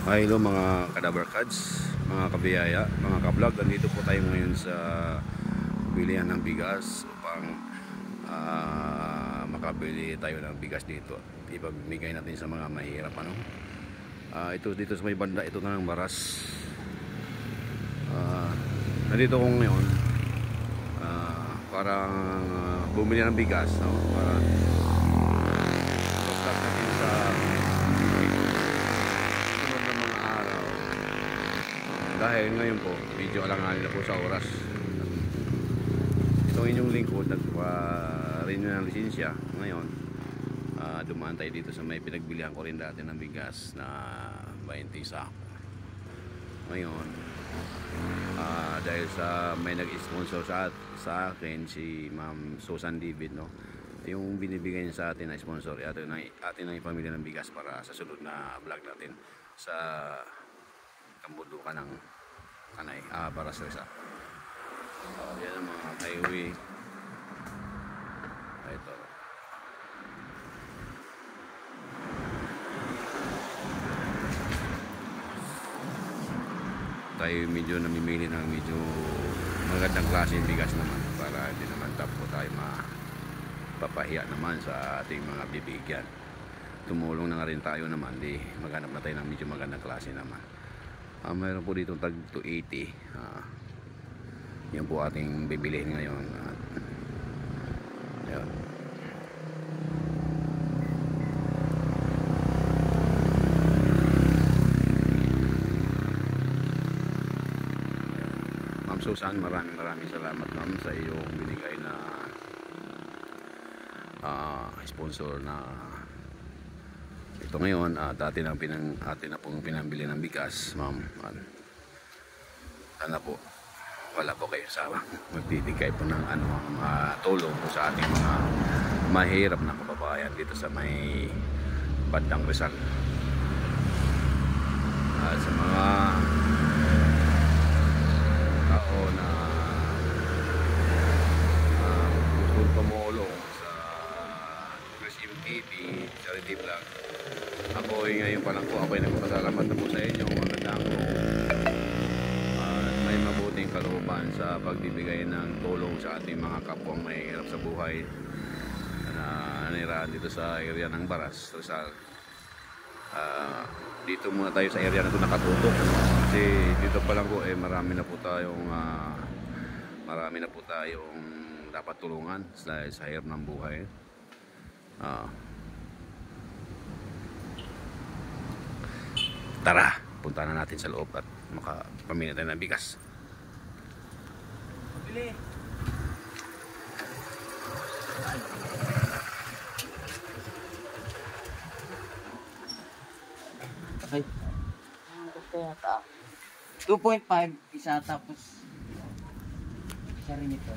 Hello mga Cadaver Cards, mga kabiyaya, mga kablog. Nandito po tayo ngayon sa bilihan ng bigas upang makabili tayo ng bigas dito. Ipamigay natin sa mga mahirap. Ito dito sa may banda, ito na ng Baras. Nandito ko ngayon para bumili ng bigas, para start natin sa dahil ngayon po medyo alanganin na po sa oras. Itong inyong lingkod nagpa-renew ng lisensya ngayon. Dumaan tayo dito sa may pinagbilihan ko rin dati ng bigas na 20 sako. Ngayon dahil sa may nag-sponsor sa akin si Ma'am Susan David, yung binibigay niya sa atin na sponsor, atin ang ipamili ng bigas para sa sunod na vlog natin sa Kambudukan ng Kanay, Baras Rizal. Yan ang mga highway. Ito. Tayo medyo namimili ng medyo magandang klase ng bigas naman para hindi naman tapo tayo mapapahiya naman sa ating mga bibigyan. Tumulong na nga rin tayo naman, maghanap na tayo ng medyo magandang klase naman. Mayroon po dito tag 280. Yan po ating bibilihin ngayon. Ayan. Ma'am Susan, maraming salamat ma'am sa iyong binigay na sponsor na ito ngayon. Atin na pong pinambili ng bigas, ma'am. Sana po wala po kayo sa magbibigay po ng tulong po sa ating mga mahirap na kababayan dito sa may bandang Rizal. Sa mga tao na gustong tumulong sa Christian TV, Charity Vlog, ako ngayon pa lang po, ako ay nagpapasalamat na po sa inyo. Magandang may mabuting kalooban sa pagbibigay ng tulong sa ating mga kapwang mahihirap sa buhay na nanirahan dito sa area ng Baras Rizal. Dito muna tayo sa area na ito nakatutok, kasi dito pa lang po marami na po tayong dapat tulungan sa hirap ng buhay. Tara, punta na natin sa loob at makapamili tayo ng bigas. Pabili. Okay. Kaya 2.5 isa, tapos isa rin ito.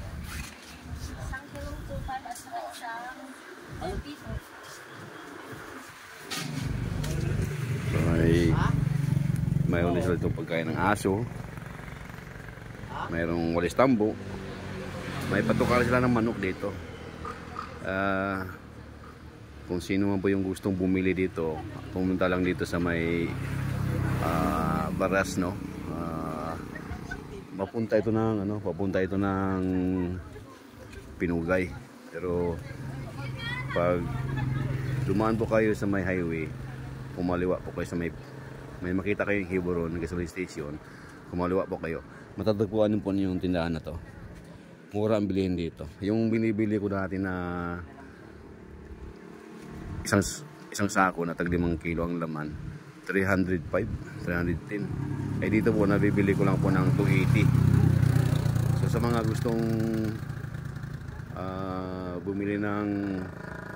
Isang kilong 2.5 at saka isang piso. Mayroon din sila itong pagkain ng aso, mayroong walis tambo, may patukal sila ng manok dito. Kung sino man po yung gustong bumili dito, pumunta lang dito sa may Baras, papunta ito ng Pinugay. Pero pag dumaan po kayo sa may highway, kumaliwa po kayo sa may makita kayong Hiboron ng gasoline station, kumaliwa po kayo, matatagpuan po yung tindahan na to. Mura ang bilihin dito. Yung binibili ko dati na isang sako na tag 5 kilo ang laman, 305, 310. Dito po nabibili ko lang po ng 280. So sa mga gustong bumili ng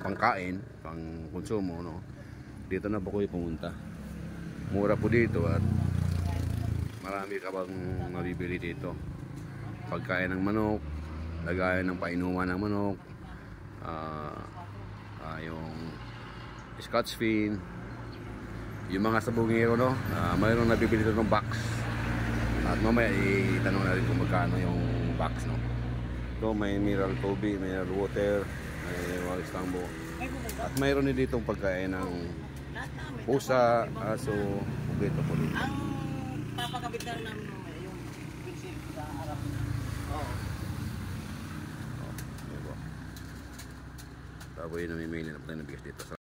pangkain, pang konsumo, dito na po kayo pumunta. Mura po dito at marami ka bang mabibili dito. Pagkain ng manok, lagayan ng painuman ng manok, yung Scotch fin, yung mga sabungero, mayroong nabibili dito ng box. At mamaya itanong na rin kung magkano yung box, Ito may mineral tubig, mineral water, may walis tambo. At mayroon din ditong pagkain ng pusa, aso, Kompleto po dito. Ang papakabitan namin yung pencil sa harap. Oo. Diba? Tapos yun namimili na po tayo ng bigas dito.